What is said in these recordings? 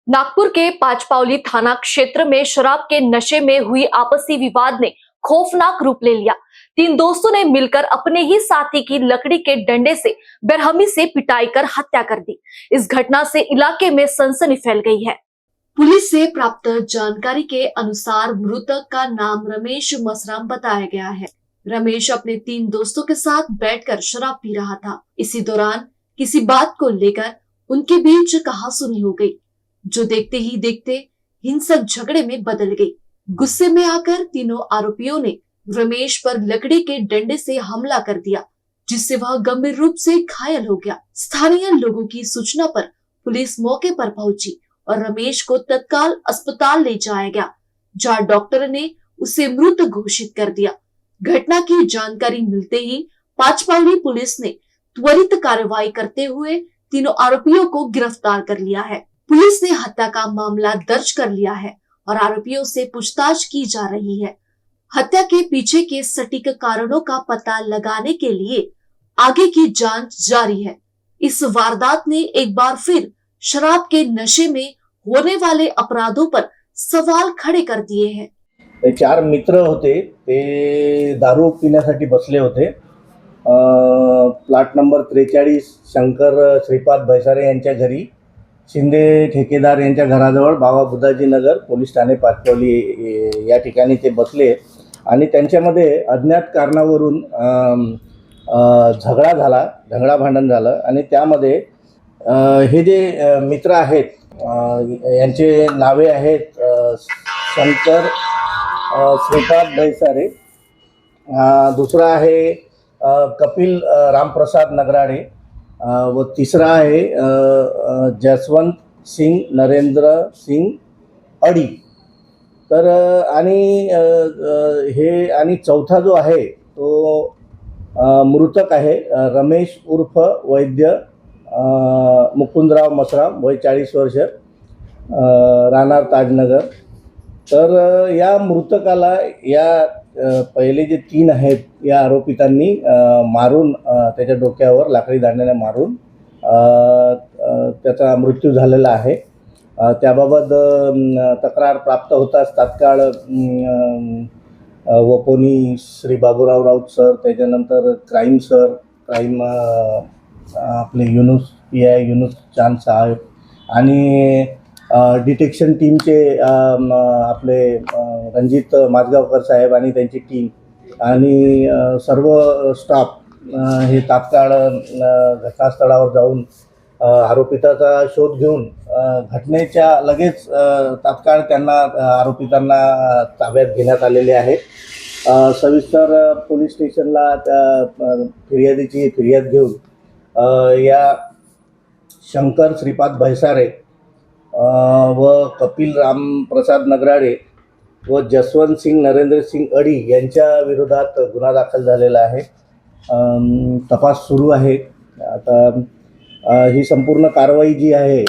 नागपुर के पांचपावली थाना क्षेत्र में शराब के नशे में हुई आपसी विवाद ने खौफनाक रूप ले लिया। तीन दोस्तों ने मिलकर अपने ही साथी की लकड़ी के डंडे से बेरहमी से पिटाई कर हत्या कर दी। इस घटना से इलाके में सनसनी फैल गई है। पुलिस से प्राप्त जानकारी के अनुसार मृतक का नाम रमेश मसराम बताया गया है। रमेश अपने तीन दोस्तों के साथ बैठकर शराब पी रहा था। इसी दौरान किसी बात को लेकर उनके बीच कहासुनी हो गई, जो देखते ही देखते हिंसक झगड़े में बदल गई। गुस्से में आकर तीनों आरोपियों ने रमेश पर लकड़ी के डंडे से हमला कर दिया, जिससे वह गंभीर रूप से घायल हो गया। स्थानीय लोगों की सूचना पर पुलिस मौके पर पहुंची और रमेश को तत्काल अस्पताल ले जाया गया, जहां डॉक्टर ने उसे मृत घोषित कर दिया। घटना की जानकारी मिलते ही पांचपावली पुलिस ने त्वरित कार्रवाई करते हुए तीनों आरोपियों को गिरफ्तार कर लिया है। पुलिस ने हत्या का मामला दर्ज कर लिया है और आरोपियों से पूछताछ की जा रही है। हत्या के पीछे के सटीक कारणों का पता लगाने के लिए आगे की जांच जारी है। इस वारदात ने एक बार फिर शराब के नशे में होने वाले अपराधों पर सवाल खड़े कर दिए हैं। चार मित्र होते, ते दारू पिण्यासाठी बसले होते। प्लॉट नंबर 43 शंकर श्रीपाद भैसारे यांच्या घरी, शिंदे ठेकेदार यांच्या घराजवळ बाबा बुधाजी नगर पोलीस ठाणे पाचपावली या ठिकाणी ते बसले आणि त्यांच्यामध्ये अज्ञात कारणावरून झगडा झाला, भांडण झालं आणि त्यामध्ये हे जे मित्र आहेत यांचे नावे आहेत शंकर श्रीपाद भैसारे, दुसरा आहे कपिल रामप्रसाद नगराडे व तिसरा आहे जसवंत सिंग नरेंद्र सिंग अडी। तर आणि हे आणि चौथा जो आहे तो मृतक आहे रमेश उर्फ वैद्य मुकुंदराव मसराम, वय 40 वर्ष, राहणार ताजनगर। तर या मृतकाला या पहिले जे तीन आहेत या आरोपितांनी मारून, त्याच्या डोक्यावर लाकडी दांड्याने मारून त्याचा मृत्यू झालेला आहे। त्याबाबत तक्रार प्राप्त होताच तात्काळ वपोनी श्री बाबूराव राऊत सर, त्याच्यानंतर क्राईम आपले PI युनुस चांद साहेब आणि डिटेक्शन टीमचे आपले रणजित माजगावकर साहेब आणि त्यांची टीम आणि सर्व स्टाफ हे तात्काळ घटनास्थळावर जाऊन आरोपिताचा शोध घेऊन घटनेच्या लगेच तात्काळ आरोपितांना ताब्यात घेण्यात आलेले आहे। सविस्तर पोलीस स्टेशनला फिर्यादीची फिर्याद घेऊन या शंकर श्रीपाद भैसारे व कपिल रामप्रसाद नगराडे व जसवंत सिंग नरेंद्र सिंग अडी यांच्या विरोधात गुन्हा दाखल झालेला आहे। तपास सुरू आहे। आता ही संपूर्ण कारवाई जी आहे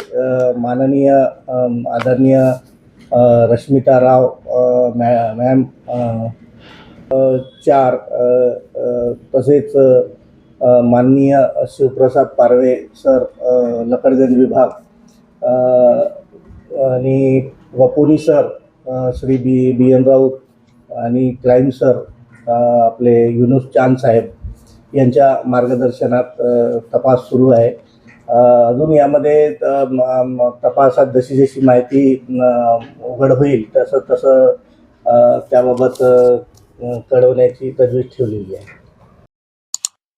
माननीय आदरणीय रश्मिता राव मॅम 4 तसेच माननीय शिवप्रसाद पारवे सर लकडगंज विभाग आणि वपोनी सर श्री BN राऊत आणि क्राईम सर आपले युनुस चांद साहेब यांच्या मार्गदर्शनात तपास सुरू आहे। अजून यामध्ये तपासात जशी माहिती उघड होईल तसं त्याबाबत कळवण्याची तजवीज ठेवलेली आहे।